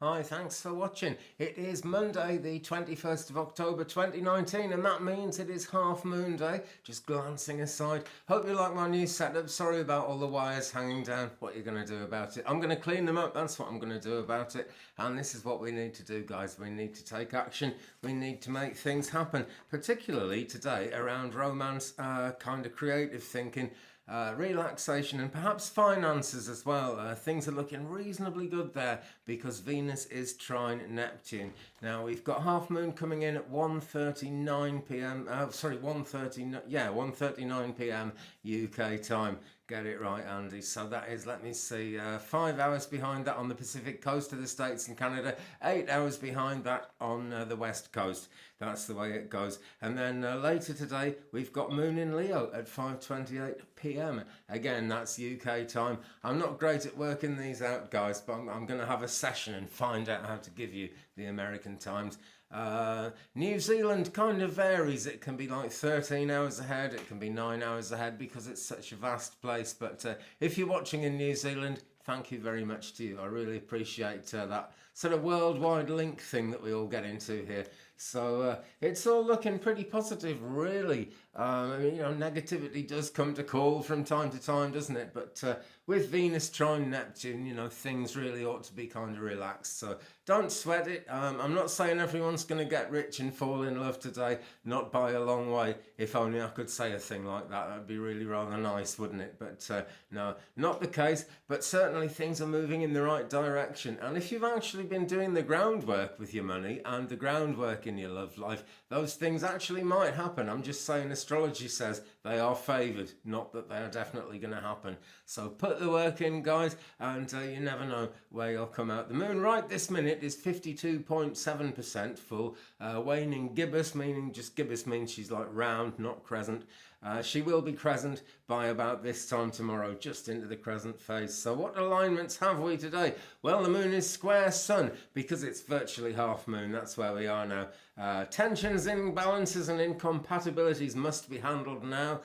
Hi, thanks for watching. It is Monday, the 21st of October 2019, and that means it is half moon day. Just glancing aside. Hope you like my new setup. Sorry about all the wires hanging down. What are you going to do about it? I'm going to clean them up. That's what I'm going to do about it. And this is what we need to do, guys. We need to take action. We need to make things happen, particularly today around romance, kind of creative thinking. Relaxation and perhaps finances as well. Things are looking reasonably good there because Venus is trine Neptune. Now we've got half moon coming in at 1:39 p.m. 1:39 p.m. UK time. Get it right, Andy. So that is, let me see, 5 hours behind that on the Pacific coast of the States and Canada, 8 hours behind that on the West Coast. That's the way it goes. And then later today, we've got Moon in Leo at 5:28 p.m. Again, that's UK time. I'm not great at working these out, guys, but I'm going to have a session and find out how to give you the American times. New Zealand kind of varies. It can be like 13 hours ahead, it can be 9 hours ahead because it's such a vast place. But if you're watching in New Zealand, thank you very much to you. I really appreciate that sort of worldwide link thing that we all get into here. So it's all looking pretty positive, really. Negativity does come to call from time to time, doesn't it? But with Venus trine Neptune, things really ought to be kind of relaxed. So don't sweat it. I'm not saying everyone's going to get rich and fall in love today, not by a long way. If only I could say a thing like that. That'd be really rather nice, wouldn't it? But no, not the case. But certainly things are moving in the right direction. And if you've actually been doing the groundwork with your money and the groundwork in your love life, those things actually might happen. I'm just saying astrology says they are favoured, not that they are definitely going to happen. So put the work in, guys, and you never know where you'll come out. The moon right this minute is 52.7% full, waning gibbous, meaning just gibbous means she's like round, not crescent. She will be crescent by about this time tomorrow, just into the crescent phase. So what alignments have we today? Well, the moon is square sun because it's virtually half moon. That's where we are now. Tensions, imbalances and incompatibilities must be handled now.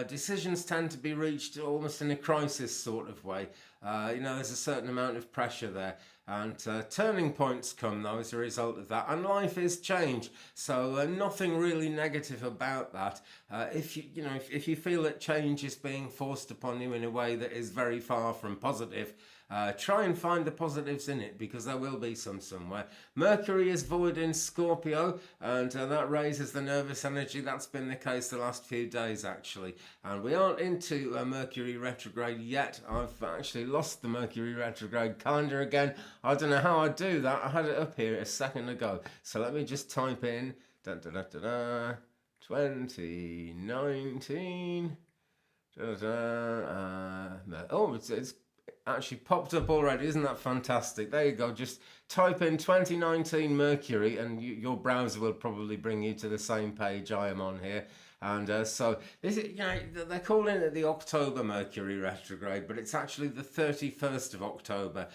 Decisions tend to be reached almost in a crisis sort of way. There's a certain amount of pressure there. And turning points come though as a result of that, and life is change. So nothing really negative about that. If you feel that change is being forced upon you in a way that is very far from positive, try and find the positives in it, because there will be some somewhere. Mercury is void in Scorpio, and that raises the nervous energy. That's been the case the last few days, actually. And we aren't into Mercury retrograde yet. I've actually lost the Mercury retrograde calendar again. I don't know how I do that. I had it up here a second ago. So let me just type in 2019. It's actually popped up already. Isn't that fantastic? There you go. Just type in 2019 Mercury and your browser will probably bring you to the same page I am on here. And so this is, they're calling it the October Mercury retrograde, but it's actually the 31st of October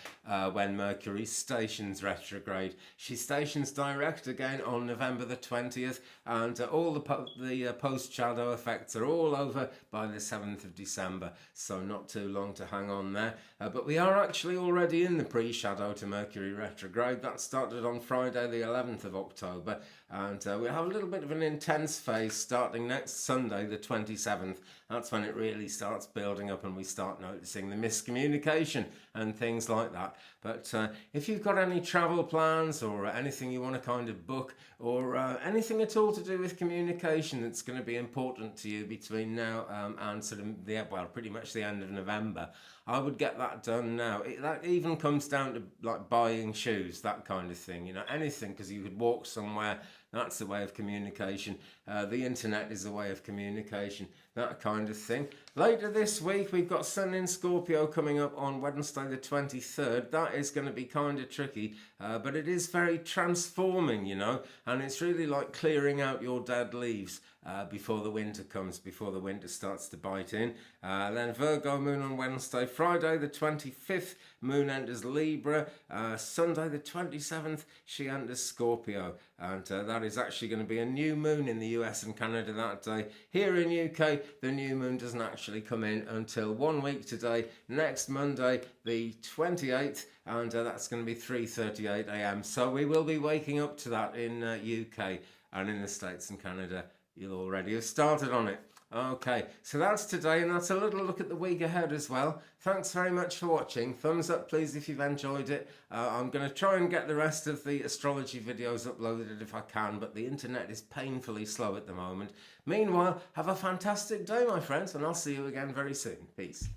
when Mercury stations retrograde. She stations direct again on November the 20th, and all the post-shadow effects are all over by the 7th of December, so not too long to hang on there. But we are actually already in the pre-shadow to Mercury retrograde. That started on Friday the 11th of October, and we have a little bit of an intense phase starting next Sunday the 27th. That's when it really starts building up and we start noticing the miscommunication and things like that. But if you've got any travel plans or anything you want to kind of book, or anything at all to do with communication that's going to be important to you between now and sort of pretty much the end of November, I would get that done now. That even comes down to like buying shoes, that kind of thing, anything, because you could walk somewhere. That's a way of communication. The internet is a way of communication, that kind of thing. Later this week, we've got Sun in Scorpio coming up on Wednesday the 23rd. That is going to be kind of tricky, but it is very transforming, and it's really like clearing out your dead leaves. before the winter comes, before the winter starts to bite in. Then Virgo moon on Wednesday. Friday the 25th, moon enters Libra. Sunday the 27th, she enters Scorpio. And that is actually going to be a new moon in the US and Canada that day. Here in UK, the new moon doesn't actually come in until 1 week today, next Monday, the 28th, and that's going to be 3:38 a.m. So we will be waking up to that in UK, and in the States and Canada, you'll already have started on it. Okay, so that's today, and that's a little look at the week ahead as well. Thanks very much for watching. Thumbs up, please, if you've enjoyed it. I'm going to try and get the rest of the astrology videos uploaded if I can, but the internet is painfully slow at the moment. Meanwhile, have a fantastic day, my friends, and I'll see you again very soon. Peace.